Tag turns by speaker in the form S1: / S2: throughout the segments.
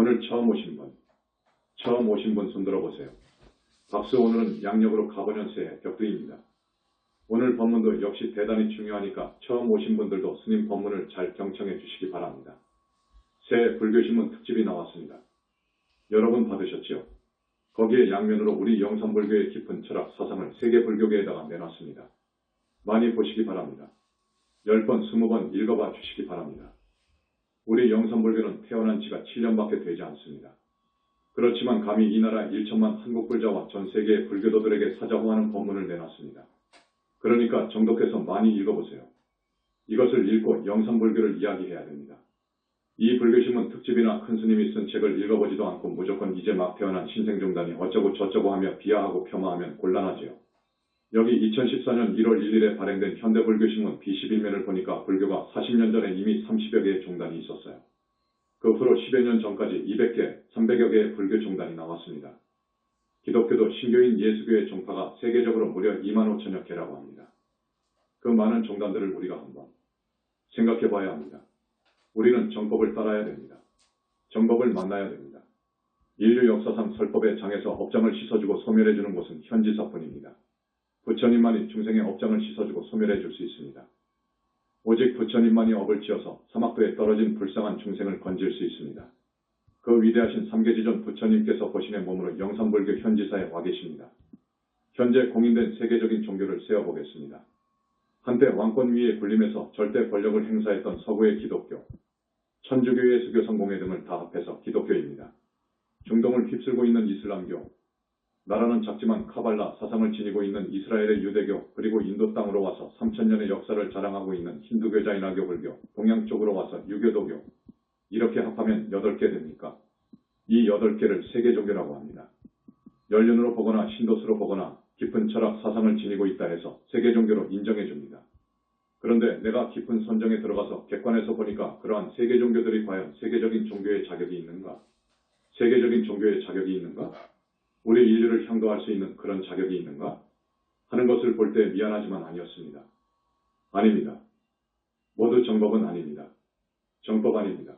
S1: 오늘 처음 오신 분 손들어 보세요. 박수. 오늘은 양력으로 가보년새의 격두입니다. 오늘 법문도 역시 대단히 중요하니까 처음 오신 분들도 스님 법문을 잘 경청해 주시기 바랍니다. 새 불교신문 특집이 나왔습니다. 여러분 받으셨지요? 거기에 양면으로 우리 영산불교의 깊은 철학 사상을 세계 불교계에다가 내놨습니다. 많이 보시기 바랍니다. 10번, 20번 읽어봐 주시기 바랍니다. 우리 영산불교는 태어난 지가 7년밖에 되지 않습니다. 그렇지만 감히 이 나라 1천만 한국불자와 전 세계의 불교도들에게 사자호하는 법문을 내놨습니다. 그러니까 정독해서 많이 읽어보세요. 이것을 읽고 영산불교를 이야기해야 됩니다. 이 불교신문 특집이나 큰 스님이 쓴 책을 읽어보지도 않고 무조건 이제 막 태어난 신생종단이 어쩌고 저쩌고 하며 비하하고 폄하하면 곤란하지요. 여기 2014년 1월 1일에 발행된 현대불교신문 B11면을 보니까 불교가 40년 전에 이미 30여 개의 종단이 있었어요. 그 후로 10여 년 전까지 200개, 300여 개의 불교 종단이 나왔습니다. 기독교도 신교인 예수교의 종파가 세계적으로 무려 2만 5천여 개라고 합니다. 그 많은 종단들을 우리가 한번 생각해 봐야 합니다. 우리는 정법을 따라야 됩니다. 정법을 만나야 됩니다. 인류 역사상 설법의 장에서 업장을 씻어주고 소멸해주는 곳은 현지사뿐입니다. 부처님만이 중생의 업장을 씻어주고 소멸해줄 수 있습니다. 오직 부처님만이 업을 지어서 사막도에 떨어진 불쌍한 중생을 건질 수 있습니다. 그 위대하신 삼계지존 부처님께서 보신의 몸으로 영산불교 현지사에 와 계십니다. 현재 공인된 세계적인 종교를 세어보겠습니다. 한때 왕권 위에 군림해서 절대 권력을 행사했던 서구의 기독교, 천주교의 수교 성공회 등을 다 합해서 기독교입니다. 중동을 휩쓸고 있는 이슬람교, 나라는 작지만 카발라 사상을 지니고 있는 이스라엘의 유대교, 그리고 인도 땅으로 와서 3000년의 역사를 자랑하고 있는 힌두교, 자이나교, 불교, 동양 쪽으로 와서 유교도교, 이렇게 합하면 8개 됩니까? 이 8개를 세계종교라고 합니다. 연륜으로 보거나 신도수로 보거나 깊은 철학 사상을 지니고 있다 해서 세계종교로 인정해줍니다. 그런데 내가 깊은 선정에 들어가서 객관해서 보니까 그러한 세계종교들이 과연 세계적인 종교의 자격이 있는가? 세계적인 종교의 자격이 있는가? 우리 인류를 향도할 수 있는 그런 자격이 있는가? 하는 것을 볼 때 미안하지만 아니었습니다. 아닙니다. 모두 정법은 아닙니다. 정법 아닙니다.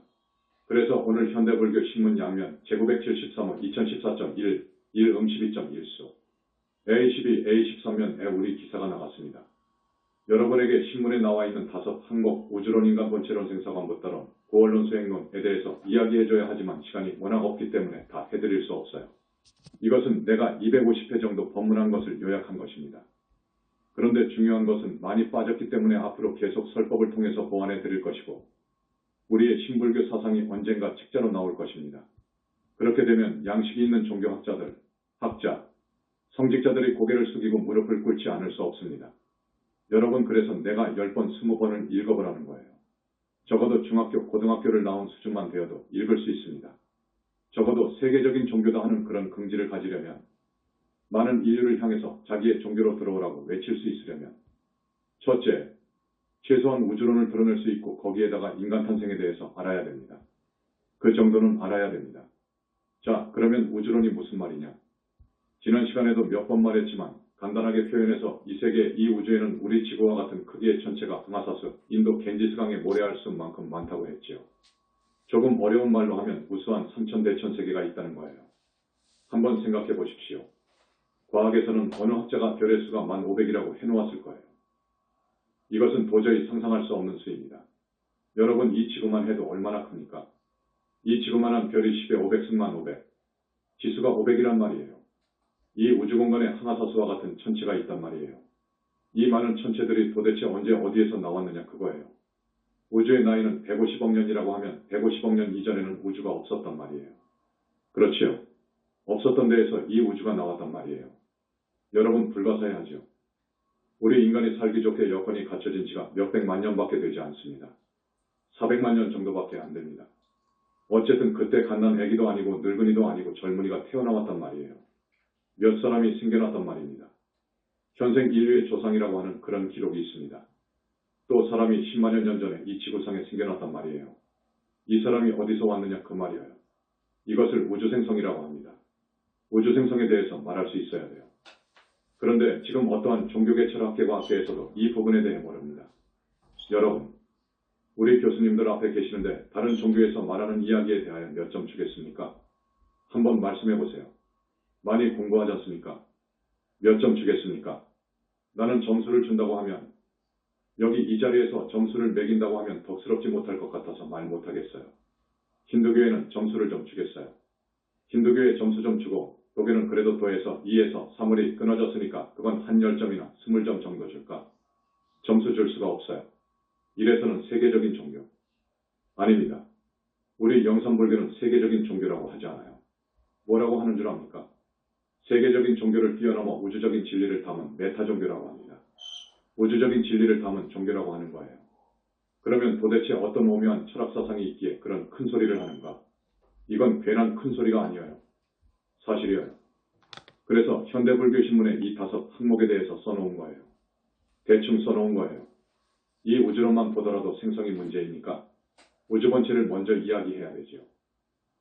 S1: 그래서 오늘 현대불교 신문 양면 제973호 2014.1 112.1수 A12, A13면에 우리 기사가 나갔습니다. 여러분에게 신문에 나와 있는 5 항목 우주론인간 본체론 생사관부 따론 고언론 수행론에 대해서 이야기해줘야 하지만 시간이 워낙 없기 때문에 다 해드릴 수 없어요. 이것은 내가 250회 정도 법문한 것을 요약한 것입니다. 그런데 중요한 것은 많이 빠졌기 때문에 앞으로 계속 설법을 통해서 보완해 드릴 것이고 우리의 신불교 사상이 언젠가 책자로 나올 것입니다. 그렇게 되면 양식이 있는 종교학자들, 학자, 성직자들이 고개를 숙이고 무릎을 꿇지 않을 수 없습니다. 여러분, 그래서 내가 10번, 20번을 읽어보라는 거예요. 적어도 중학교, 고등학교를 나온 수준만 되어도 읽을 수 있습니다. 적어도 세계적인 종교다 하는 그런 긍지를 가지려면, 많은 인류를 향해서 자기의 종교로 들어오라고 외칠 수 있으려면, 첫째, 최소한 우주론을 드러낼 수 있고 거기에다가 인간 탄생에 대해서 알아야 됩니다. 그 정도는 알아야 됩니다. 자, 그러면 우주론이 무슨 말이냐? 지난 시간에도 몇 번 말했지만 간단하게 표현해서 이 세계, 이 우주에는 우리 지구와 같은 크기의 천체가 흥하사수, 인도 겐지스강의 모래알수만큼 많다고 했지요. 조금 어려운 말로 하면 우수한 3000대천세계가 있다는 거예요. 한번 생각해 보십시오. 과학에서는 어느 학자가 별의 수가 1500이라고 해놓았을 거예요. 이것은 도저히 상상할 수 없는 수입니다. 여러분, 이 지구만 해도 얼마나 큽니까? 이 지구만한 별이 10에 500승만 500. 지수가 500이란 말이에요. 이 우주공간에 항하사수와 같은 천체가 있단 말이에요. 이 많은 천체들이 도대체 언제 어디에서 나왔느냐 그거예요. 우주의 나이는 150억 년이라고 하면 150억 년 이전에는 우주가 없었단 말이에요. 그렇지요. 없었던 데에서 이 우주가 나왔단 말이에요. 여러분, 불가사의하죠. 우리 인간이 살기 좋게 여건이 갖춰진 지가 몇백만 년밖에 되지 않습니다. 400만 년 정도밖에 안 됩니다. 어쨌든 그때 갓난 애기도 아니고 늙은이도 아니고 젊은이가 태어나왔단 말이에요. 몇 사람이 생겨났단 말입니다. 현생 인류의 조상이라고 하는 그런 기록이 있습니다. 또 사람이 10만여 년 전에 이 지구상에 생겨났단 말이에요. 이 사람이 어디서 왔느냐 그 말이에요. 이것을 우주생성이라고 합니다. 우주생성에 대해서 말할 수 있어야 돼요. 그런데 지금 어떠한 종교계 철학계 과학계에서도 이 부분에 대해 모릅니다. 여러분, 우리 교수님들 앞에 계시는데 다른 종교에서 말하는 이야기에 대하여 몇 점 주겠습니까? 한번 말씀해 보세요. 많이 공부하지 않습니까? 몇 점 주겠습니까? 나는 점수를 준다고 하면, 여기 이 자리에서 점수를 매긴다고 하면 덕스럽지 못할 것 같아서 말 못하겠어요. 힌두교에는 점수를 좀 주겠어요. 힌두교에 점수 좀 주고 독일은 그래도 더해서 2에서 3월이 끊어졌으니까 그건 한 10점이나 20점 정도 줄까? 점수 줄 수가 없어요. 이래서는 세계적인 종교. 아닙니다. 우리 영산불교는 세계적인 종교라고 하지 않아요. 뭐라고 하는 줄 압니까? 세계적인 종교를 뛰어넘어 우주적인 진리를 담은 메타 종교라고 합니다. 우주적인 진리를 담은 종교라고 하는 거예요. 그러면 도대체 어떤 오묘한 철학 사상이 있기에 그런 큰 소리를 하는가? 이건 괜한 큰 소리가 아니에요. 사실이에요. 그래서 현대불교 신문에 이 5 항목에 대해서 써놓은 거예요. 대충 써놓은 거예요. 이 우주론만 보더라도 생성이 문제이니까 우주 본체를 먼저 이야기해야 되지요.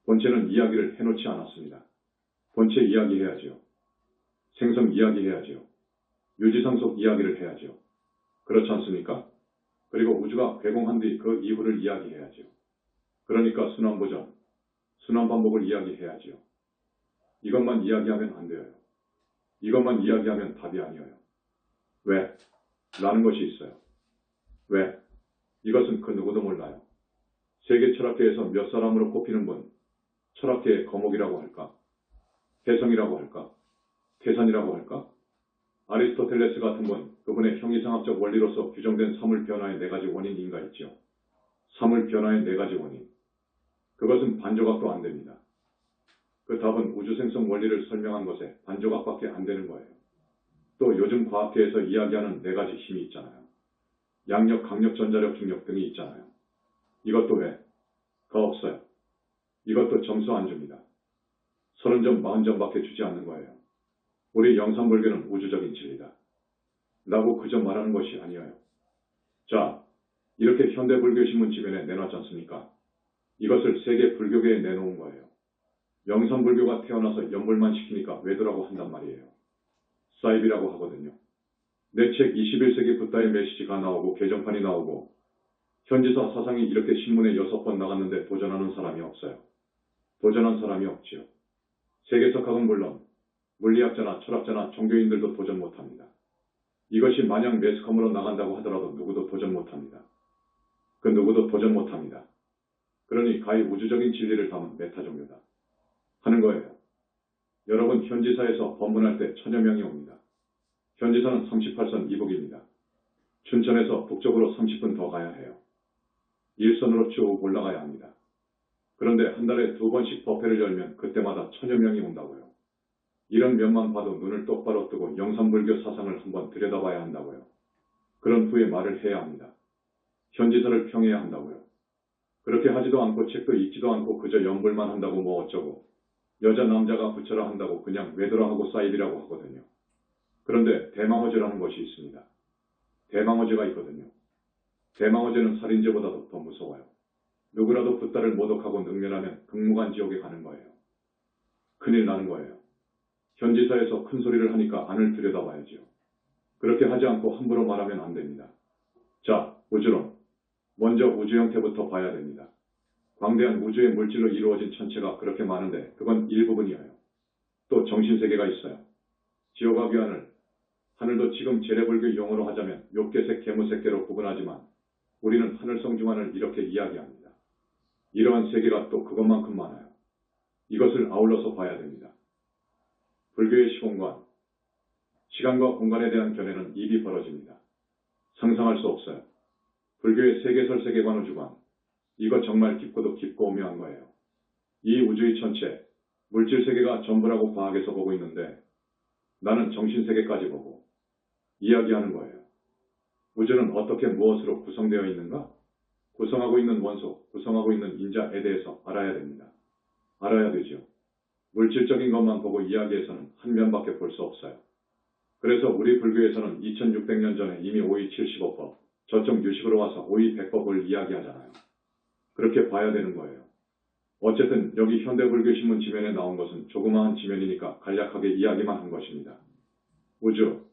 S1: 본체는 이야기를 해놓지 않았습니다. 본체 이야기해야지요. 생성 이야기해야지요. 유지상속 이야기를 해야지요. 그렇지 않습니까? 그리고 우주가 괴공한 뒤 그 이후를 이야기해야지요. 그러니까 순환보전, 순환반복을 이야기해야지요. 이것만 이야기하면 안 돼요. 이것만 이야기하면 답이 아니에요. 왜? 라는 것이 있어요. 왜? 이것은 그 누구도 몰라요. 세계 철학계에서 몇 사람으로 꼽히는 분, 철학계의 거목이라고 할까? 혜성이라고 할까? 태산이라고 할까? 아리스토텔레스 같은 분, 그분의 형이상학적 원리로서 규정된 사물 변화의 4가지 원인인가 있죠. 사물 변화의 4가지 원인. 그것은 반조각도 안 됩니다. 그 답은 우주생성 원리를 설명한 것에 반조각밖에 안 되는 거예요. 또 요즘 과학계에서 이야기하는 4가지 힘이 있잖아요. 양력, 강력, 전자력, 중력 등이 있잖아요. 이것도 왜? 더 없어요. 이것도 점수 안 줍니다. 30점, 40점밖에 주지 않는 거예요. 우리 영산불교는 우주적인 진리다. 라고 그저 말하는 것이 아니에요. 자, 이렇게 현대불교신문 지면에 내놨지 않습니까? 이것을 세계 불교계에 내놓은 거예요. 영산불교가 태어나서 연불만 시키니까 외도라고 한단 말이에요. 사입이라고 하거든요. 내 책 21세기 붓다의 메시지가 나오고 개정판이 나오고 현지사 사상이 이렇게 신문에 6번 나갔는데 도전하는 사람이 없어요. 도전한 사람이 없지요. 세계석학은 물론 물리학자나 철학자나 종교인들도 도전 못합니다. 이것이 만약 매스컴으로 나간다고 하더라도 누구도 도전 못합니다. 그 누구도 도전 못합니다. 그러니 가히 우주적인 진리를 담은 메타종교다. 하는 거예요. 여러분 현지사에서 법문할 때 1000여 명이 옵니다. 현지사는 38선 이북입니다. 춘천에서 북쪽으로 30분 더 가야 해요. 일선으로 쭉 올라가야 합니다. 그런데 한 달에 2번씩 법회를 열면 그때마다 1000여 명이 온다고요. 이런 면만 봐도 눈을 똑바로 뜨고 영산불교 사상을 한번 들여다봐야 한다고요. 그런 후에 말을 해야 합니다. 현지사를 평해야 한다고요. 그렇게 하지도 않고 책도 읽지도 않고 그저 연불만 한다고 뭐 어쩌고 여자 남자가 붙여라 한다고 그냥 외도라 하고 사입이라고 하거든요. 그런데 대망어제라는 것이 있습니다. 대망어제가 있거든요. 대망어제는 살인죄보다도 더 무서워요. 누구라도 붓다를 모독하고 능멸하면 극무관 지옥에 가는 거예요. 큰일 나는 거예요. 현지사에서 큰 소리를 하니까 안을 들여다봐야지요. 그렇게 하지 않고 함부로 말하면 안 됩니다. 자, 우주론. 먼저 우주 형태부터 봐야 됩니다. 광대한 우주의 물질로 이루어진 천체가 그렇게 많은데 그건 일부분이에요. 또 정신세계가 있어요. 지옥과 위하늘. 하늘도 지금 제례불교 용어로 하자면 욕계색, 개무색계로 구분하지만 우리는 하늘성중하늘 이렇게 이야기합니다. 이러한 세계가 또 그것만큼 많아요. 이것을 아울러서 봐야 됩니다. 불교의 시공관, 시간과 공간에 대한 견해는 입이 벌어집니다. 상상할 수 없어요. 불교의 세계설 세계관 우주관, 이거 정말 깊고도 깊고 오묘한 거예요. 이 우주의 전체, 물질세계가 전부라고 과학에서 보고 있는데 나는 정신세계까지 보고 이야기하는 거예요. 우주는 어떻게 무엇으로 구성되어 있는가? 구성하고 있는 원소, 구성하고 있는 인자에 대해서 알아야 됩니다. 알아야 되죠. 물질적인 것만 보고 이야기해서는 한 면밖에 볼 수 없어요. 그래서 우리 불교에서는 2600년 전에 이미 오이 75법, 저쪽 유식으로 와서 오이 100법을 이야기하잖아요. 그렇게 봐야 되는 거예요. 어쨌든 여기 현대불교신문 지면에 나온 것은 조그마한 지면이니까 간략하게 이야기만 한 것입니다. 우주,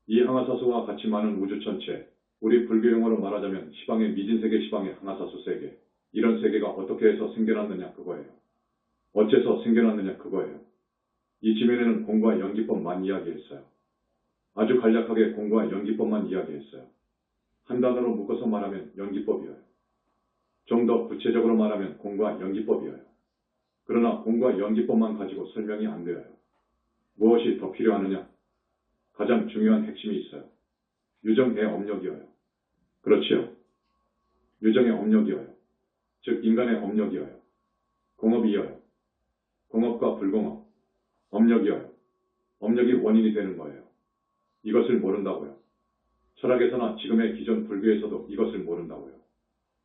S1: 이 항아사수와 같이 많은 우주 전체, 우리 불교 용어로 말하자면 시방의 미진세계, 시방의 항아사수 세계, 이런 세계가 어떻게 해서 생겨났느냐 그거예요. 어째서 생겨났느냐 그거예요. 이 지면에는 공과 연기법만 이야기했어요. 아주 간략하게 공과 연기법만 이야기했어요. 한 단어로 묶어서 말하면 연기법이에요. 좀 더 구체적으로 말하면 공과 연기법이에요. 그러나 공과 연기법만 가지고 설명이 안 되어요. 무엇이 더 필요하느냐? 가장 중요한 핵심이 있어요. 유정의 업력이어요. 그렇지요. 유정의 업력이어요. 즉 인간의 업력이어요. 공업이어요. 공업과 불공업, 업력이어요. 업력이 원인이 되는 거예요. 이것을 모른다고요. 철학에서나 지금의 기존 불교에서도 이것을 모른다고요.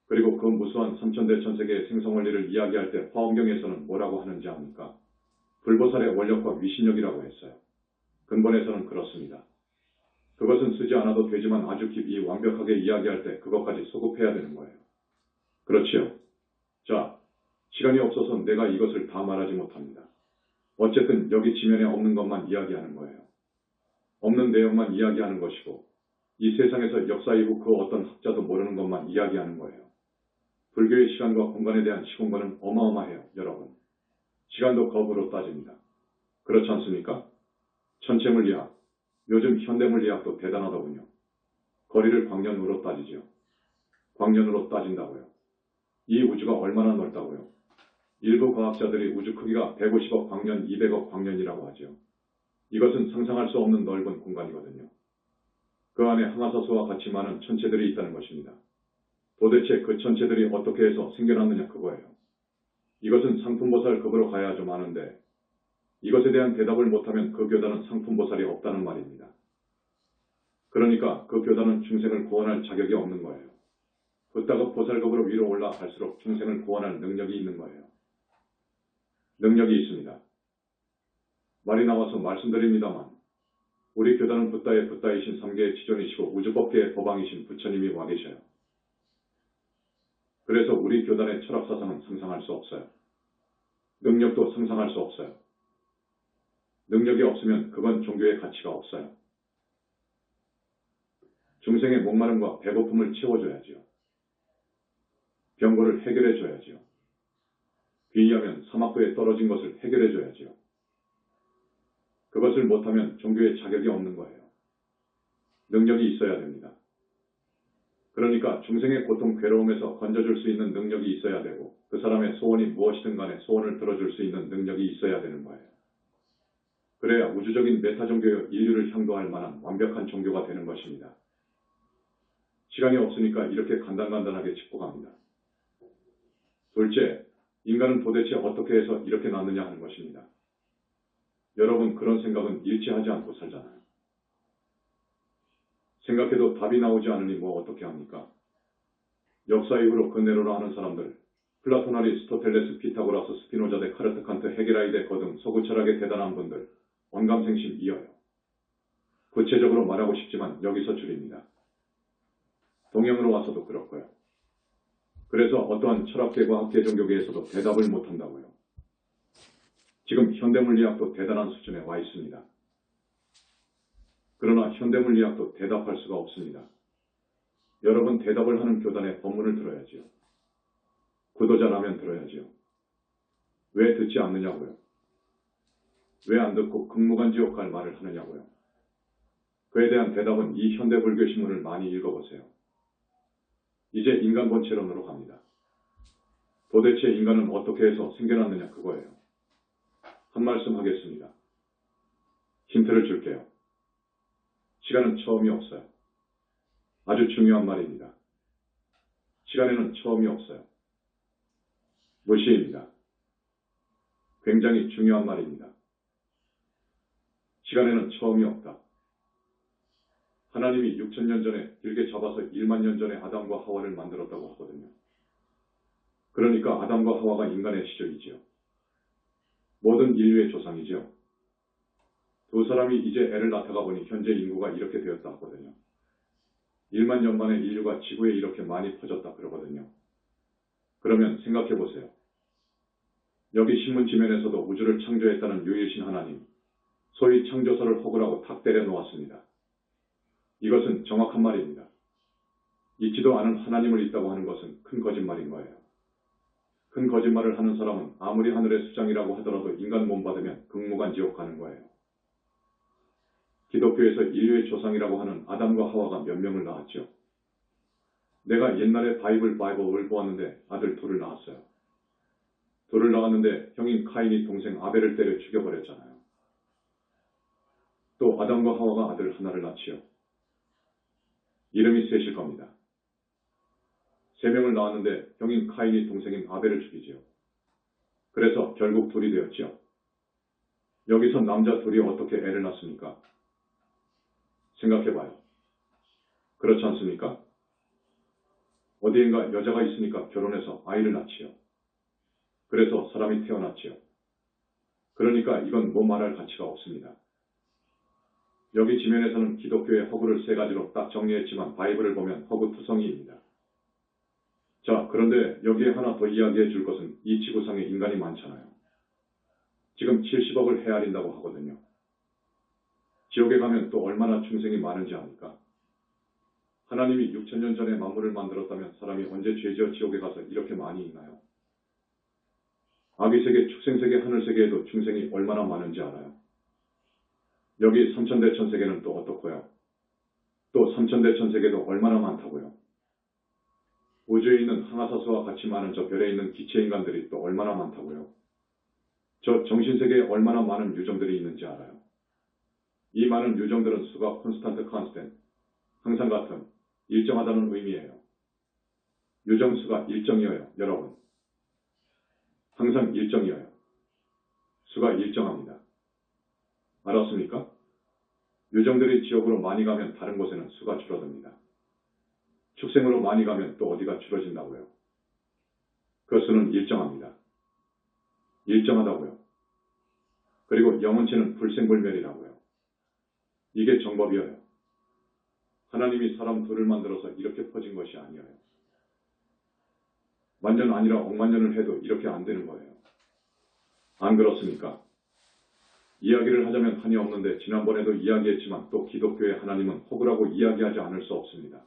S1: 그리고 그 무수한 삼천대천세계의 생성원리를 이야기할 때 화엄경에서는 뭐라고 하는지 압니까? 불보살의 원력과 위신력이라고 했어요. 근본에서는 그렇습니다. 그것은 쓰지 않아도 되지만 아주 깊이 완벽하게 이야기할 때 그것까지 소급해야 되는 거예요. 그렇지요. 자, 시간이 없어서 내가 이것을 다 말하지 못합니다. 어쨌든 여기 지면에 없는 것만 이야기하는 거예요. 없는 내용만 이야기하는 것이고 이 세상에서 역사 이후 그 어떤 학자도 모르는 것만 이야기하는 거예요. 불교의 시간과 공간에 대한 시공간은 어마어마해요, 여러분. 시간도 거부로 따집니다. 그렇지 않습니까? 천체물리학, 요즘 현대물리학도 대단하더군요. 거리를 광년으로 따지지요. 광년으로 따진다고요. 이 우주가 얼마나 넓다고요. 일부 과학자들이 우주 크기가 150억 광년, 200억 광년이라고 하죠. 이것은 상상할 수 없는 넓은 공간이거든요. 그 안에 항아사수와 같이 많은 천체들이 있다는 것입니다. 도대체 그 천체들이 어떻게 해서 생겨났느냐 그거예요. 이것은 상품보살급으로 가야 좀 아는데 이것에 대한 대답을 못하면 그 교단은 상품보살이 없다는 말입니다. 그러니까 그 교단은 중생을 구원할 자격이 없는 거예요. 그따가 보살급으로 위로 올라갈수록 중생을 구원할 능력이 있는 거예요. 능력이 있습니다. 말이 나와서 말씀드립니다만 우리 교단은 붓다의 붓다이신 삼계의 지존이시고 우주법계의 법왕이신 부처님이 와 계셔요. 그래서 우리 교단의 철학사상은 상상할 수 없어요. 능력도 상상할 수 없어요. 능력이 없으면 그건 종교의 가치가 없어요. 중생의 목마름과 배고픔을 채워줘야지요. 병고를 해결해줘야지요. 귀의하면 사막도에 떨어진 것을 해결해줘야지요. 그것을 못하면 종교의 자격이 없는 거예요. 능력이 있어야 됩니다. 그러니까 중생의 고통, 괴로움에서 건져줄 수 있는 능력이 있어야 되고 그 사람의 소원이 무엇이든 간에 소원을 들어줄 수 있는 능력이 있어야 되는 거예요. 그래야 우주적인 메타 종교의 인류를 향도할 만한 완벽한 종교가 되는 것입니다. 시간이 없으니까 이렇게 간단간단하게 짚고 갑니다. 둘째, 인간은 도대체 어떻게 해서 이렇게 났느냐 하는 것입니다. 여러분 그런 생각은 일치하지 않고 살잖아요. 생각해도 답이 나오지 않으니 뭐 어떻게 합니까? 역사 이후로 그 내로라 하는 사람들, 플라톤, 아리스토텔레스, 피타고라스, 스피노자, 데카르트, 칸트, 헤게라이데 거등 서구 철학의 대단한 분들, 원감생심 이어요. 구체적으로 말하고 싶지만 여기서 줄입니다. 동양으로 와서도 그렇고요. 그래서 어떠한 철학계, 과학계, 종교계에서도 대답을 못한다고요. 지금 현대물리학도 대단한 수준에 와 있습니다. 그러나 현대물리학도 대답할 수가 없습니다. 여러분 대답을 하는 교단의 법문을 들어야지요. 구도자라면 들어야지요. 왜 듣지 않느냐고요. 왜 안 듣고 극무간지옥 갈 말을 하느냐고요. 그에 대한 대답은 이 현대불교 신문을 많이 읽어보세요. 이제 인간 본체론으로 갑니다. 도대체 인간은 어떻게 해서 생겨났느냐 그거예요. 한 말씀 하겠습니다. 힌트를 줄게요. 시간은 처음이 없어요. 아주 중요한 말입니다. 시간에는 처음이 없어요. 무시입니다. 굉장히 중요한 말입니다. 시간에는 처음이 없다. 하나님이 6,000년 전에 길게 잡아서 1만 년 전에 아담과 하와를 만들었다고 하거든요. 그러니까 아담과 하와가 인간의 시절이지요. 모든 인류의 조상이지요. 두 사람이 이제 애를 낳다가 보니 현재 인구가 이렇게 되었다 하거든요. 1만 년 만에 인류가 지구에 이렇게 많이 퍼졌다 그러거든요. 그러면 생각해 보세요. 여기 신문 지면에서도 우주를 창조했다는 유일신 하나님, 소위 창조설을 허구라고 탁 때려 놓았습니다. 이것은 정확한 말입니다. 있지도 않은 하나님을 있다고 하는 것은 큰 거짓말인 거예요. 큰 거짓말을 하는 사람은 아무리 하늘의 수장이라고 하더라도 인간 몸 받으면 극무관 지옥 가는 거예요. 기독교에서 인류의 조상이라고 하는 아담과 하와가 몇 명을 낳았죠. 내가 옛날에 바이블을 보았는데 아들 둘을 낳았어요. 둘을 낳았는데 형인 카인이 동생 아벨을 때려 죽여버렸잖아요. 또 아담과 하와가 아들 하나를 낳지요. 이름이 셋일 겁니다. 3명을 낳았는데 형인 카인이 동생인 아벨을 죽이지요. 그래서 결국 둘이 되었지요. 여기서 남자 둘이 어떻게 애를 낳습니까? 생각해봐요. 그렇지 않습니까? 어디엔가 여자가 있으니까 결혼해서 아이를 낳지요. 그래서 사람이 태어났지요. 그러니까 이건 뭐 말할 가치가 없습니다. 여기 지면에서는 기독교의 허구를 3가지로 딱 정리했지만 바이블을 보면 허구투성이입니다. 자, 그런데 여기에 하나 더 이야기해 줄 것은 이 지구상에 인간이 많잖아요. 지금 70억을 헤아린다고 하거든요. 지옥에 가면 또 얼마나 중생이 많은지 아니까. 하나님이 6,000년 전에 만물을 만들었다면 사람이 언제 죄지어 지옥에 가서 이렇게 많이 있나요? 아기세계, 축생세계, 하늘세계에도 중생이 얼마나 많은지 알아요? 여기 삼천대천세계는 또 어떻고요? 또 삼천대천세계도 얼마나 많다고요? 우주에 있는 항아사수와 같이 많은 저 별에 있는 기체인간들이 또 얼마나 많다고요? 저 정신세계에 얼마나 많은 유정들이 있는지 알아요? 이 많은 유정들은 수가 콘스탄트 컨스텐트, 항상 같은, 일정하다는 의미예요. 유정수가 일정이어요, 여러분. 항상 일정이어요. 수가 일정합니다. 알았습니까? 유정들이 지옥으로 많이 가면 다른 곳에는 수가 줄어듭니다. 축생으로 많이 가면 또 어디가 줄어진다고요? 그 수는 일정합니다. 일정하다고요. 그리고 영원체는 불생불멸이라고요. 이게 정법이어요. 하나님이 사람 둘을 만들어서 이렇게 퍼진 것이 아니에요. 만년 아니라 억만년을 해도 이렇게 안 되는 거예요. 안 그렇습니까? 이야기를 하자면 한이 없는데 지난번에도 이야기했지만 또 기독교의 하나님은 허구라고 이야기하지 않을 수 없습니다.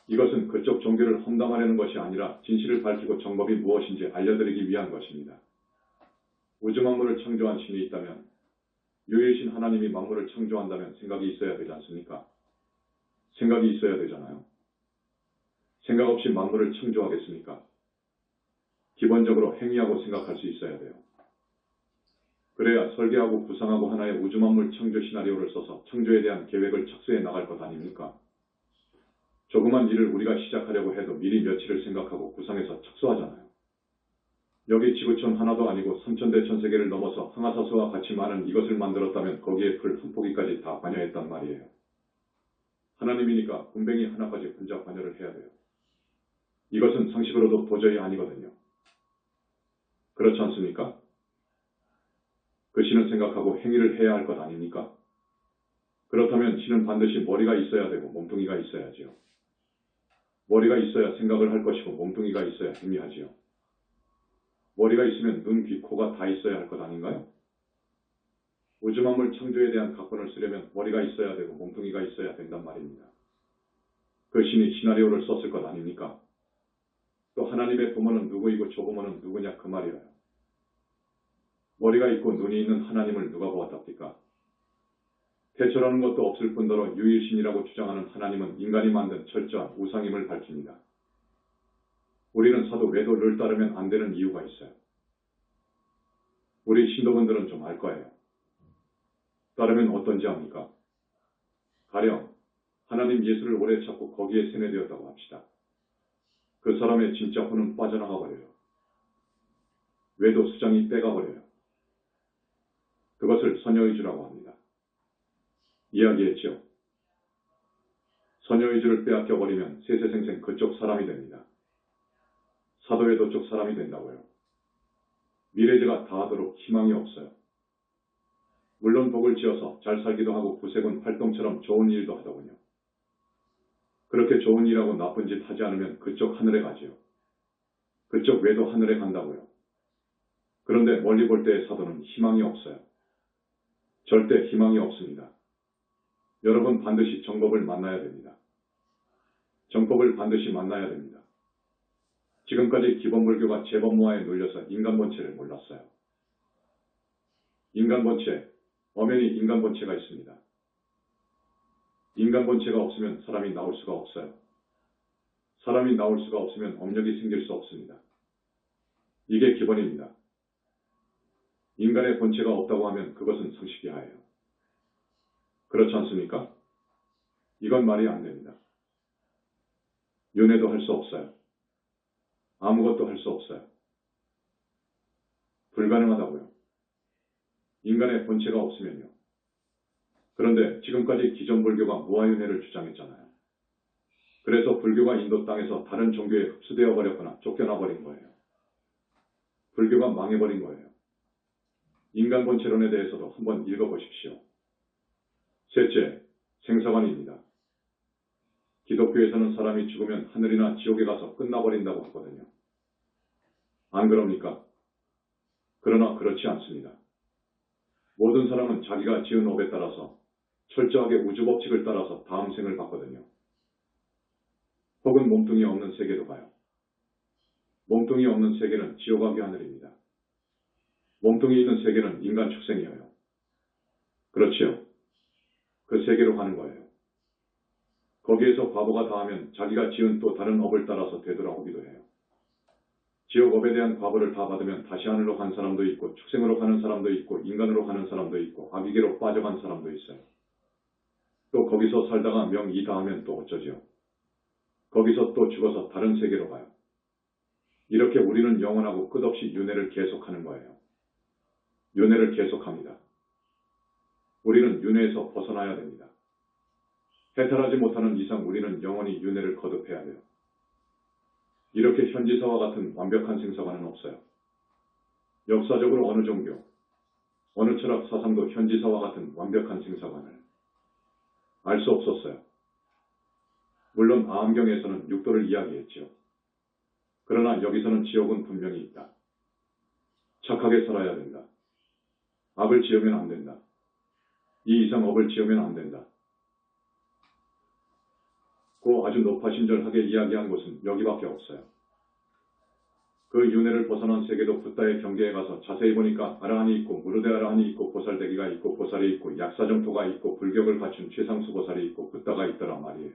S1: 이것은 그쪽 종교를 험담하려는 것이 아니라 진실을 밝히고 정법이 무엇인지 알려드리기 위한 것입니다. 우주 만물을 창조한 신이 있다면 유일신 하나님이 만물을 창조한다면 생각이 있어야 되지 않습니까? 생각이 있어야 되잖아요. 생각 없이 만물을 창조하겠습니까? 기본적으로 행위하고 생각할 수 있어야 돼요. 그래야 설계하고 구상하고 하나의 우주 만물 창조 시나리오를 써서 창조에 대한 계획을 착수해 나갈 것 아닙니까? 조그만 일을 우리가 시작하려고 해도 미리 며칠을 생각하고 구상해서 착수하잖아요. 여기 지구촌 하나도 아니고 삼천대천세계를 넘어서 항아사수와 같이 많은 이것을 만들었다면 거기에 풀 한 포기까지 다 관여했단 말이에요. 하나님이니까 군뱅이 하나까지 혼자 관여를 해야 돼요. 이것은 상식으로도 도저히 아니거든요. 그렇지 않습니까? 그 신은 생각하고 행위를 해야 할 것 아닙니까? 그렇다면 신은 반드시 머리가 있어야 되고 몸뚱이가 있어야지요. 머리가 있어야 생각을 할 것이고 몸뚱이가 있어야 행위하지요. 머리가 있으면 눈, 귀, 코가 다 있어야 할 것 아닌가요? 우주 만물 창조에 대한 각본을 쓰려면 머리가 있어야 되고 몸뚱이가 있어야 된단 말입니다. 그 신이 시나리오를 썼을 것 아닙니까? 또 하나님의 부모는 누구이고 조부모는 누구냐 그 말이에요. 머리가 있고 눈이 있는 하나님을 누가 보았답니까? 태초라는 것도 없을 뿐더러 유일신이라고 주장하는 하나님은 인간이 만든 철저한 우상임을 밝힙니다. 우리는 사도 외도를 따르면 안 되는 이유가 있어요. 우리 신도분들은 좀 알 거예요. 따르면 어떤지 압니까? 가령 하나님 예수를 오래 찾고 거기에 세뇌되었다고 합시다. 그 사람의 진짜 혼은 빠져나가 버려요. 외도 수장이 빼가버려요. 그것을 선여의주라고 합니다. 이야기했죠. 선여의주를 빼앗겨버리면 세세생생 그쪽 사람이 됩니다. 사도회도 쪽 사람이 된다고요. 미래제가 다하도록 희망이 없어요. 물론 복을 지어서 잘 살기도 하고 구세군 활동처럼 좋은 일도 하더군요. 그렇게 좋은 일하고 나쁜 짓 하지 않으면 그쪽 하늘에 가지요. 그쪽 외도 하늘에 간다고요. 그런데 멀리 볼 때의 사도는 희망이 없어요. 절대 희망이 없습니다. 여러분 반드시 정법을 만나야 됩니다. 정법을 반드시 만나야 됩니다. 지금까지 기본불교가 재범무화에 눌려서 인간본체를 몰랐어요. 인간본체, 엄연히 인간본체가 있습니다. 인간본체가 없으면 사람이 나올 수가 없어요. 사람이 나올 수가 없으면 업력이 생길 수 없습니다. 이게 기본입니다. 인간의 본체가 없다고 하면 그것은 상식이하예요. 그렇지 않습니까? 이건 말이 안 됩니다. 윤회도 할 수 없어요. 아무것도 할 수 없어요. 불가능하다고요. 인간의 본체가 없으면요. 그런데 지금까지 기존 불교가 무아윤회를 주장했잖아요. 그래서 불교가 인도 땅에서 다른 종교에 흡수되어 버렸거나 쫓겨나 버린 거예요. 불교가 망해버린 거예요. 인간 본체론에 대해서도 한번 읽어보십시오. 셋째, 생사관입니다. 기독교에서는 사람이 죽으면 하늘이나 지옥에 가서 끝나버린다고 하거든요. 안 그럽니까? 그러나 그렇지 않습니다. 모든 사람은 자기가 지은 업에 따라서 철저하게 우주법칙을 따라서 다음 생을 받거든요. 혹은 몸뚱이 없는 세계도 가요. 몸뚱이 없는 세계는 지옥하기 하늘입니다. 몸뚱이 있는 세계는 인간 축생이에요. 그렇지요. 그 세계로 가는 거예요. 거기에서 과보가 다하면 자기가 지은 또 다른 업을 따라서 되돌아오기도 해요. 지옥업에 대한 과보를 다 받으면 다시 하늘로 간 사람도 있고 축생으로 가는 사람도 있고 인간으로 가는 사람도 있고 아비계로 빠져간 사람도 있어요. 또 거기서 살다가 명이 다하면 또 어쩌지요? 거기서 또 죽어서 다른 세계로 가요. 이렇게 우리는 영원하고 끝없이 윤회를 계속하는 거예요. 윤회를 계속합니다. 우리는 윤회에서 벗어나야 됩니다. 해탈하지 못하는 이상 우리는 영원히 윤회를 거듭해야 돼요. 이렇게 현지사와 같은 완벽한 생사관은 없어요. 역사적으로 어느 종교, 어느 철학 사상도 현지사와 같은 완벽한 생사관을 알 수 없었어요. 물론 아함경에서는 육도를 이야기했지요. 그러나 여기서는 지옥은 분명히 있다. 착하게 살아야 된다. 악을 지으면 안 된다. 이 이상 업을 지으면 안 된다. 그 아주 높아신절하게 이야기한 곳은 여기밖에 없어요. 그 윤회를 벗어난 세계도 붓다의 경계에 가서 자세히 보니까 아라한이 있고 무르대 아라한이 있고 보살대기가 있고 보살이 있고 약사정토가 있고 불격을 갖춘 최상수 보살이 있고 붓다가 있더란 말이에요.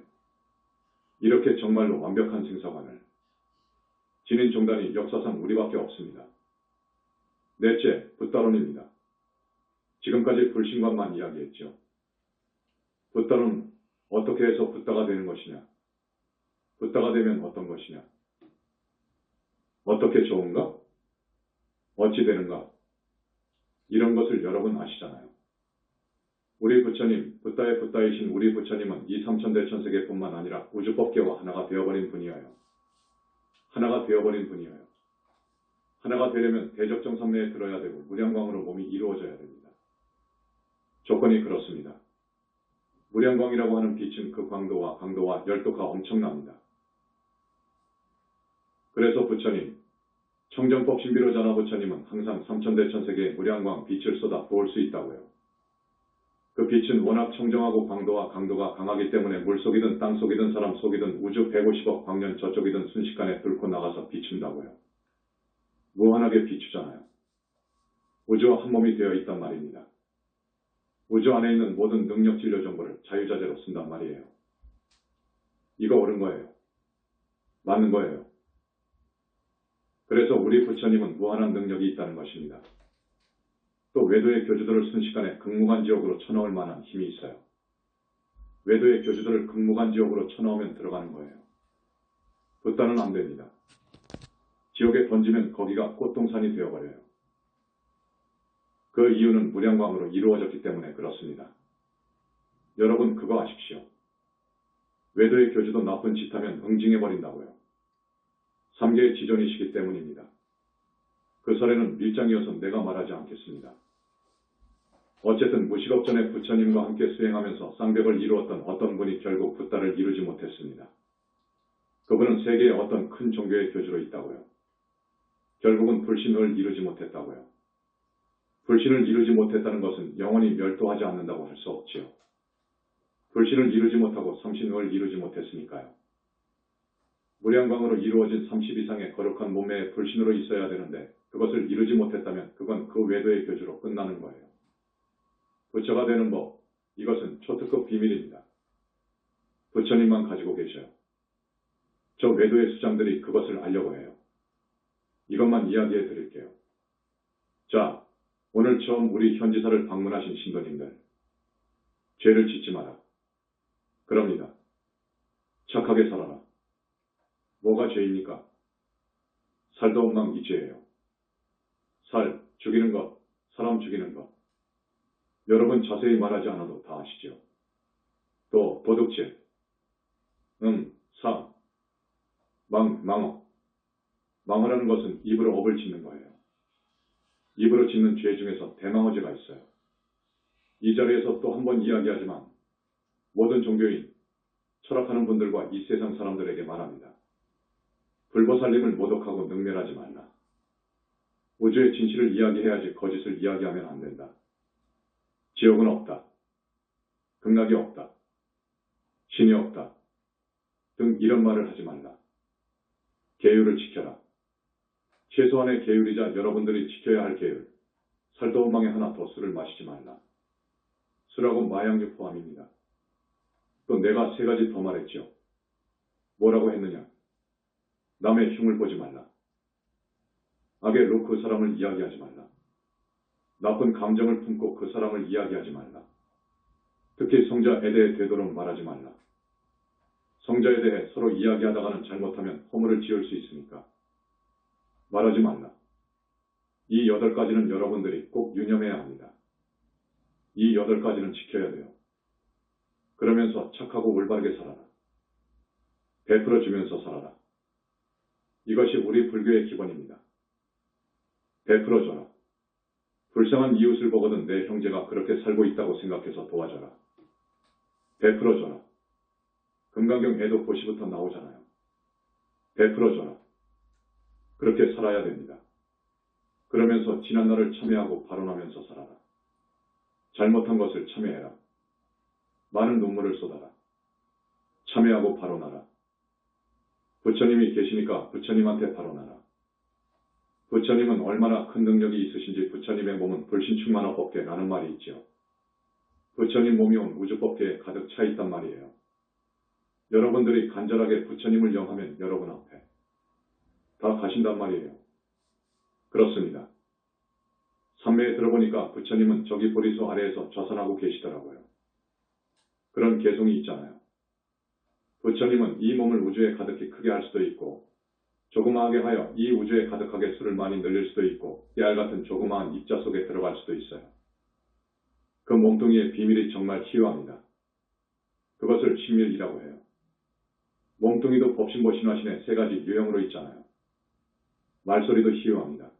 S1: 이렇게 정말로 완벽한 생사관을 지닌 종단이 역사상 우리밖에 없습니다. 넷째, 붓다론입니다. 지금까지 불신관만 이야기했죠. 붓다론 어떻게 해서 붓다가 되는 것이냐? 붓다가 되면 어떤 것이냐? 어떻게 좋은가? 어찌 되는가? 이런 것을 여러분 아시잖아요. 우리 부처님, 붓다의 붓다이신 우리 부처님은 이 삼천대천세계뿐만 아니라 우주법계와 하나가 되어버린 분이에요. 하나가 되어버린 분이에요. 하나가 되려면 대적정삼내에 들어야 되고 무량광으로 몸이 이루어져야 됩니다. 조건이 그렇습니다. 무량광이라고 하는 빛은 그 광도와 강도와 열도가 엄청납니다. 그래서 부처님, 청정법 신비로 전하 부처님은 항상 삼천대천세계에 무량광 빛을 쏟아 부을 수 있다고요. 그 빛은 워낙 청정하고 광도와 강도가 강하기 때문에 물속이든 땅속이든 사람 속이든 우주 150억 광년 저쪽이든 순식간에 뚫고 나가서 비춘다고요. 무한하게 비추잖아요. 우주와 한 몸이 되어 있단 말입니다. 우주 안에 있는 모든 능력 진료 정보를 자유자재로 쓴단 말이에요. 이거 옳은 거예요. 맞는 거예요. 그래서 우리 부처님은 무한한 능력이 있다는 것입니다. 또 외도의 교주들을 순식간에 극무간지옥으로 쳐넣을 만한 힘이 있어요. 외도의 교주들을 극무간지옥으로 쳐넣으면 들어가는 거예요. 붓다는 안 됩니다. 지옥에 던지면 거기가 꽃동산이 되어버려요. 그 이유는 무량광으로 이루어졌기 때문에 그렇습니다. 여러분 그거 아십시오. 외도의 교주도 나쁜 짓 하면 응징해버린다고요. 3계의 지존이시기 때문입니다. 그 설에는 밀장이어서 내가 말하지 않겠습니다. 어쨌든 무식업 전에 부처님과 함께 수행하면서 쌍벽을 이루었던 어떤 분이 결국 붓다를 이루지 못했습니다. 그분은 세계의 어떤 큰 종교의 교주로 있다고요. 결국은 불신을 이루지 못했다고요. 불신을 이루지 못했다는 것은 영원히 멸도하지 않는다고 할 수 없지요. 불신을 이루지 못하고 삼신을 이루지 못했으니까요. 무량광으로 이루어진 30 이상의 거룩한 몸매의 불신으로 있어야 되는데 그것을 이루지 못했다면 그건 그 외도의 교주로 끝나는 거예요. 부처가 되는 법, 이것은 초특급 비밀입니다. 부처님만 가지고 계셔요. 저 외도의 수장들이 그것을 알려고 해요. 이것만 이야기해 드릴게요. 자, 오늘 처음 우리 현지사를 방문하신 신도님들, 죄를 짓지 마라. 그럽니다. 착하게 살아라. 뭐가 죄입니까? 살도 엉망 이 죄예요. 살, 죽이는 것, 사람 죽이는 것. 여러분 자세히 말하지 않아도 다 아시죠? 또 도둑질, 사, 망어. 망어라는 것은 입으로 업을 짓는 거예요. 입으로 짓는 죄 중에서 대망어죄가 있어요. 이 자리에서 또 한 번 이야기하지만 모든 종교인, 철학하는 분들과 이 세상 사람들에게 말합니다. 불보살님을 모독하고 능멸하지 말라. 우주의 진실을 이야기해야지 거짓을 이야기하면 안 된다. 지옥은 없다. 극락이 없다. 신이 없다. 등 이런 말을 하지 말라. 계율을 지켜라. 최소한의 계율이자 여러분들이 지켜야 할 계율. 살도 엉망에 하나 더 술을 마시지 말라. 술하고 마약류 포함입니다. 또 내가 3가지 더 말했죠. 뭐라고 했느냐? 남의 흉을 보지 말라. 악의 그 사람을 이야기하지 말라. 나쁜 감정을 품고 그 사람을 이야기하지 말라. 특히 성자에 대해 되도록 말하지 말라. 성자에 대해 서로 이야기하다가는 잘못하면 허물을 지을 수 있으니까 말하지 말라. 이 8가지는 여러분들이 꼭 유념해야 합니다. 이 8가지는 지켜야 돼요. 그러면서 착하고 올바르게 살아라. 베풀어 주면서 살아라. 이것이 우리 불교의 기본입니다. 베풀어 줘라. 불쌍한 이웃을 보거든 내 형제가 그렇게 살고 있다고 생각해서 도와줘라. 베풀어 줘라. 금강경 애도 고시부터 나오잖아요. 베풀어 줘라. 그렇게 살아야 됩니다. 그러면서 지난날을 참회하고 발언하면서 살아라. 잘못한 것을 참회해라. 많은 눈물을 쏟아라. 참회하고 발언하라. 부처님이 계시니까 부처님한테 발언하라. 부처님은 얼마나 큰 능력이 있으신지 부처님의 몸은 불신충만한 법계라는 말이 있죠. 부처님 몸이 온 우주법계에 가득 차 있단 말이에요. 여러분들이 간절하게 부처님을 영하면 여러분 앞에 다 가신단 말이에요. 그렇습니다. 삼매에 들어보니까 부처님은 저기 보리수 아래에서 좌선하고 계시더라고요. 그런 개송이 있잖아요. 부처님은 이 몸을 우주에 가득히 크게 할 수도 있고 조그마하게 하여 이 우주에 가득하게 수를 많이 늘릴 수도 있고 깨알 같은 조그마한 입자 속에 들어갈 수도 있어요. 그 몸뚱이의 비밀이 정말 희유합니다. 그것을 신밀이라고 해요. 몸뚱이도 법신보신화신의 3가지 유형으로 있잖아요. 말소리도 희유합니다.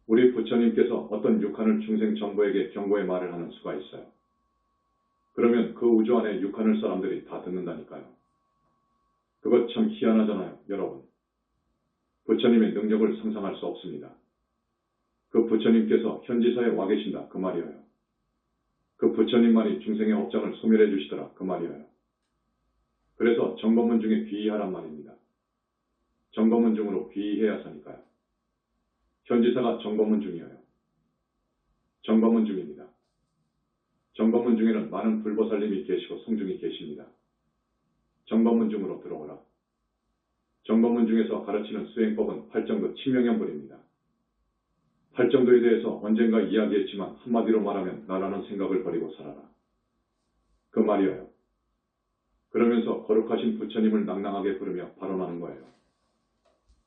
S1: 우리 부처님께서 어떤 육한을 중생 전부에게 경고의 말을 하는 수가 있어요. 그러면 그 우주 안에 육한을 사람들이 다 듣는다니까요. 그것 참 희한하잖아요, 여러분. 부처님의 능력을 상상할 수 없습니다. 그 부처님께서 현지사에 와 계신다, 그 말이에요. 그 부처님만이 중생의 업장을 소멸해 주시더라, 그 말이에요. 그래서 정법문 중에 귀의하란 말입니다. 정법문 중으로 귀의해야 사니까요. 현지사가 정법문 중이에요. 정법문 중입니다. 정법문 중에는 많은 불보살님이 계시고 성중이 계십니다. 정법문 중으로 들어오라. 정법문 중에서 가르치는 수행법은 8정도 칠명연불입니다. 8정도에 대해서 언젠가 이야기했지만 한마디로 말하면 나라는 생각을 버리고 살아라. 그 말이에요. 그러면서 거룩하신 부처님을 낭낭하게 부르며 발언하는 거예요.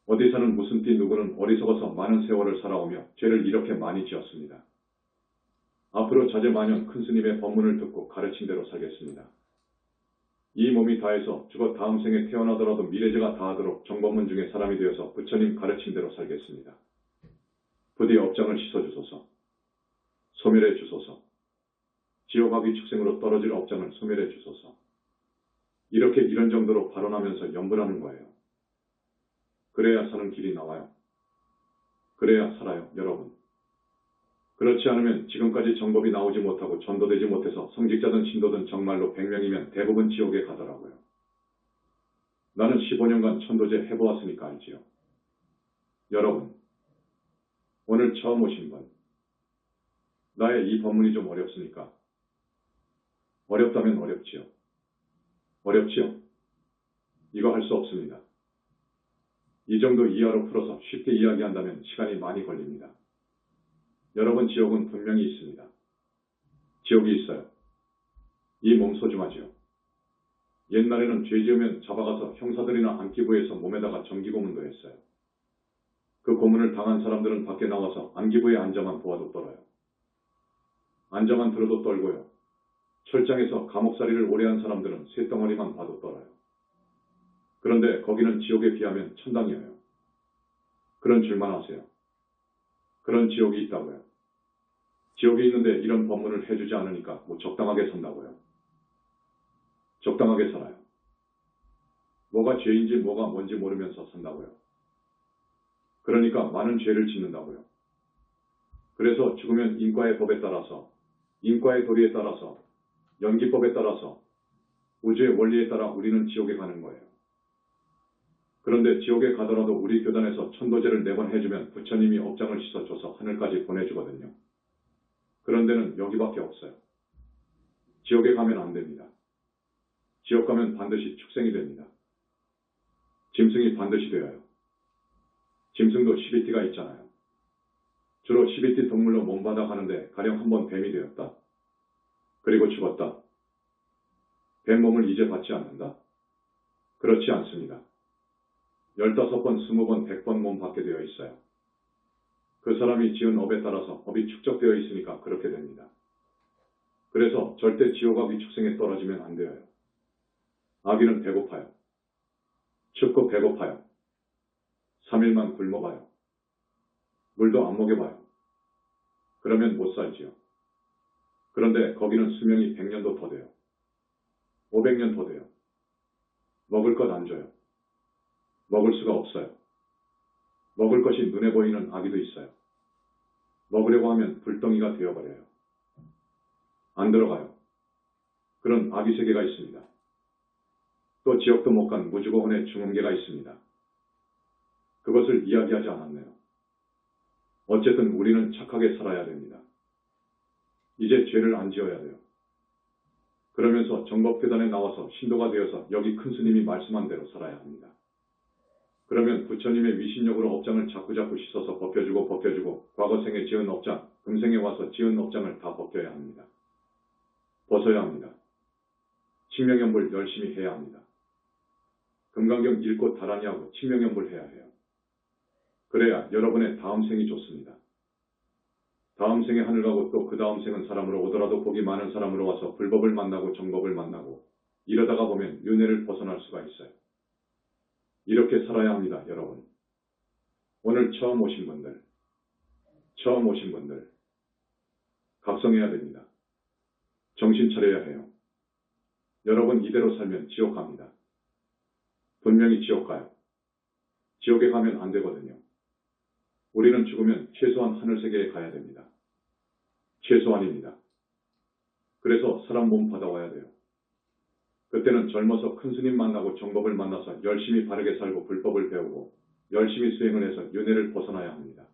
S1: 어디 사는 무슨 띠 누구는 어리석어서 많은 세월을 살아오며 죄를 이렇게 많이 지었습니다. 앞으로 자제만연 큰 스님의 법문을 듣고 가르친 대로 살겠습니다. 이 몸이 다해서 죽어 다음 생에 태어나더라도 미래제가 다하도록 정법문 중에 사람이 되어서 부처님 가르친 대로 살겠습니다. 부디 업장을 씻어주소서. 소멸해 주소서. 지옥하기 축생으로 떨어질 업장을 소멸해 주소서. 이렇게 이런 정도로 발언하면서 염불하는 거예요. 그래야 사는 길이 나와요. 그래야 살아요, 여러분. 그렇지 않으면 지금까지 정법이 나오지 못하고 전도되지 못해서 성직자든 신도든 정말로 100명이면 대부분 지옥에 가더라고요. 나는 15년간 천도제 해보았으니까 알지요. 여러분, 오늘 처음 오신 분, 나의 이 법문이 좀 어렵습니까? 어렵다면 어렵지요. 어렵지요? 이거 할 수 없습니다. 이 정도 이하로 풀어서 쉽게 이야기한다면 시간이 많이 걸립니다. 여러분, 지옥은 분명히 있습니다. 지옥이 있어요. 이 몸 소중하지요. 옛날에는 죄 지으면 잡아가서 형사들이나 안기부에서 몸에다가 전기고문도 했어요. 그 고문을 당한 사람들은 밖에 나와서 안기부에 앉아만 보아도 떨어요. 앉아만 들어도 떨고요. 철장에서 감옥살이를 오래 한 사람들은 쇳덩어리만 봐도 떨어요. 그런데 거기는 지옥에 비하면 천당이에요. 그런 줄만 아세요. 그런 지옥이 있다고요. 지옥이 있는데 이런 법문을 해주지 않으니까 뭐 적당하게 산다고요. 적당하게 살아요. 뭐가 죄인지 뭐가 뭔지 모르면서 산다고요. 그러니까 많은 죄를 짓는다고요. 그래서 죽으면 인과의 법에 따라서, 인과의 도리에 따라서, 연기법에 따라서, 우주의 원리에 따라 우리는 지옥에 가는 거예요. 그런데 지옥에 가더라도 우리 교단에서 천도제를 4번 해주면 부처님이 업장을 씻어줘서 하늘까지 보내주거든요. 그런 데는 여기밖에 없어요. 지옥에 가면 안 됩니다. 지옥 가면 반드시 축생이 됩니다. 짐승이 반드시 되어요. 짐승도 12띠가 있잖아요. 주로 12띠 동물로 몸받아 가는데 가령 한번 뱀이 되었다. 그리고 죽었다. 뱀 몸을 이제 받지 않는다? 그렇지 않습니다. 15번, 20번, 100번 몸 받게 되어 있어요. 그 사람이 지은 업에 따라서 업이 축적되어 있으니까 그렇게 됩니다. 그래서 절대 지옥아귀 축생에 떨어지면 안 돼요. 아귀는 배고파요. 춥고 배고파요. 3일만 굶어봐요. 물도 안 먹여봐요. 그러면 못 살지요. 그런데 거기는 수명이 100년도 더 돼요. 500년 더 돼요. 먹을 것 안 줘요. 먹을 수가 없어요. 먹을 것이 눈에 보이는 아기도 있어요. 먹으려고 하면 불덩이가 되어버려요. 안 들어가요. 그런 아기 세계가 있습니다. 또 지옥도 못 간 무주고원의 중음계가 있습니다. 그것을 이야기하지 않았네요. 어쨌든 우리는 착하게 살아야 됩니다. 이제 죄를 안 지어야 돼요. 그러면서 정법교단에 나와서 신도가 되어서 여기 큰 스님이 말씀한 대로 살아야 합니다. 그러면 부처님의 위신력으로 업장을 자꾸자꾸 씻어서 벗겨주고 과거 생에 지은 업장, 금생에 와서 지은 업장을 다 벗겨야 합니다. 벗어야 합니다. 칭명연불 열심히 해야 합니다. 금강경 읽고 다라니 하고 칭명연불 해야 해요. 그래야 여러분의 다음 생이 좋습니다. 다음 생에 하늘 가고 또 그 다음 생은 사람으로 오더라도 복이 많은 사람으로 와서 불법을 만나고 정법을 만나고 이러다가 보면 윤회를 벗어날 수가 있어요. 이렇게 살아야 합니다, 여러분. 오늘 처음 오신 분들, 각성해야 됩니다. 정신 차려야 해요. 여러분 이대로 살면 지옥 갑니다. 분명히 지옥 가요. 지옥에 가면 안 되거든요. 우리는 죽으면 최소한 하늘세계에 가야 됩니다. 최소한입니다. 그래서 사람 몸 받아와야 돼요. 그때는 젊어서 큰 스님 만나고 정법을 만나서 열심히 바르게 살고 불법을 배우고 열심히 수행을 해서 윤회를 벗어나야 합니다.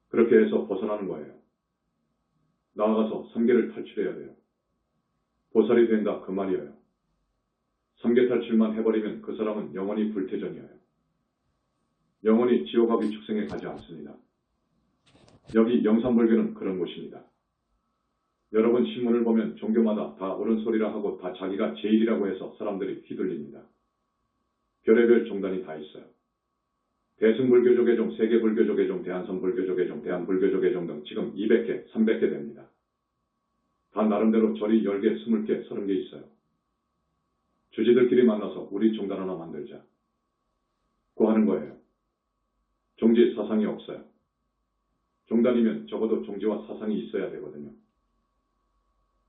S1: 그렇게 해서 벗어나는 거예요. 나아가서 삼계를 탈출해야 돼요. 보살이 된다 그 말이에요. 삼계 탈출만 해버리면 그 사람은 영원히 불태전이에요. 영원히 지옥아귀 축생에 가지 않습니다. 여기 영산불교는 그런 곳입니다. 여러분 신문을 보면 종교마다 다 옳은 소리라 하고 다 자기가 제일이라고 해서 사람들이 휘둘립니다. 별의별 종단이 다 있어요. 대승불교조계 종, 세계불교조계 종, 대한선불교조계 종, 대한불교조계 종 등 지금 200개, 300개 됩니다. 다 나름대로 절이 10개, 20개, 30개 있어요. 주지들끼리 만나서 우리 종단 하나 만들자. 고 하는 거예요. 종지 사상이 없어요. 종단이면 적어도 종지와 사상이 있어야 되거든요.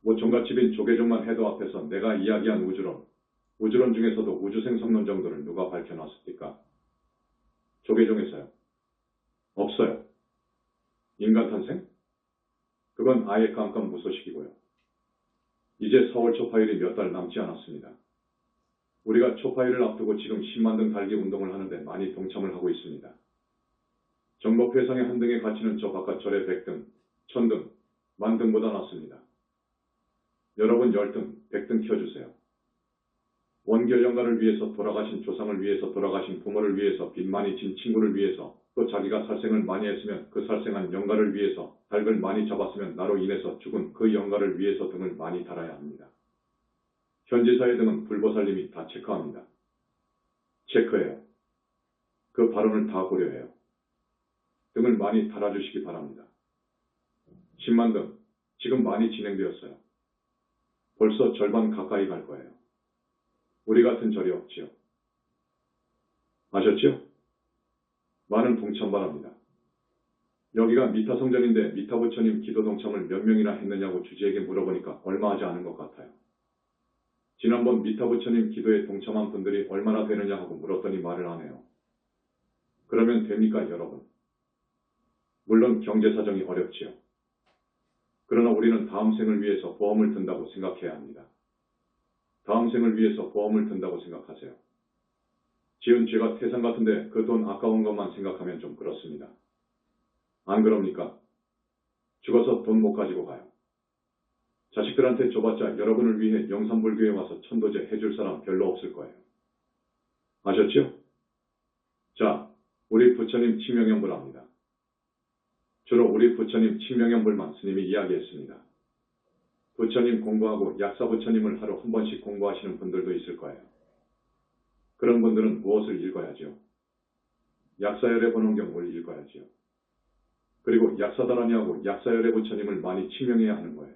S1: 뭐 종갓집인 조계종만 해도 앞에서 내가 이야기한 우주론 중에서도 우주생성론 정도를 누가 밝혀놨습니까? 조계종에서요. 없어요. 인간 탄생? 그건 아예 깜깜무소식이고요. 이제 4월 초파일이 몇 달 남지 않았습니다. 우리가 초파일을 앞두고 지금 10만 등 달기 운동을 하는데 많이 동참을 하고 있습니다. 정보회상의 한 등의 가치는 저 바깥 절의 100등, 1000등, 10,000등보다 낫습니다. 여러분 10등, 100등 키워주세요. 원결연가를 위해서, 돌아가신 조상을 위해서, 돌아가신 부모를 위해서, 빚 많이 진 친구를 위해서, 또 자기가 살생을 많이 했으면 그 살생한 영가를 위해서, 닭을 많이 잡았으면 나로 인해서 죽은 그 영가를 위해서 등을 많이 달아야 합니다. 현지사의 등은 불보살님이 다 체크합니다. 체크해요. 그 발언을 다 고려해요. 등을 많이 달아주시기 바랍니다. 10만 등, 지금 많이 진행되었어요. 벌써 절반 가까이 갈 거예요. 우리 같은 절이 없지요. 아셨지요? 많은 동참 바랍니다. 여기가 미타 성전인데 미타 부처님 기도 동참을 몇 명이나 했느냐고 주지에게 물어보니까 얼마 하지 않은 것 같아요. 지난번 미타 부처님 기도에 동참한 분들이 얼마나 되느냐 하고 물었더니 말을 안 해요. 그러면 됩니까, 여러분? 물론 경제 사정이 어렵지요. 그러나 우리는 다음 생을 위해서 보험을 든다고 생각해야 합니다. 다음 생을 위해서 보험을 든다고 생각하세요. 지은 죄가 태산 같은데 그 돈 아까운 것만 생각하면 좀 그렇습니다. 안 그럽니까? 죽어서 돈 못 가지고 가요. 자식들한테 줘봤자 여러분을 위해 영산불교에 와서 천도제 해줄 사람 별로 없을 거예요. 아셨죠? 자, 우리 부처님 칭명연불합니다. 주로 우리 부처님 칭명연불만 스님이 이야기했습니다. 부처님 공부하고 약사 부처님을 하루 한 번씩 공부하시는 분들도 있을 거예요. 그런 분들은 무엇을 읽어야죠? 약사열의 번원경을 읽어야지요. 그리고 약사다라니하고 약사열의 부처님을 많이 칭명해야 하는 거예요.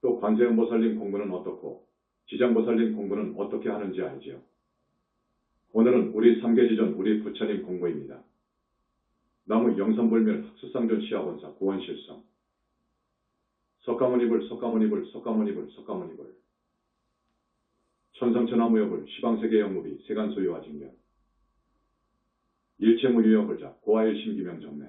S1: 또 관세음보살님 공부는 어떻고 지장보살님 공부는 어떻게 하는지 알지요? 오늘은 우리 삼계지전 우리 부처님 공부입니다. 나무 영산불멸 학수상전 시아본사 고원실성 석가모니불 석가모니불 석가모니불 석가모니불 천상천하무여불 시방세계영무비 세간소유와 징변 일체무유여불자 고아일심기명정매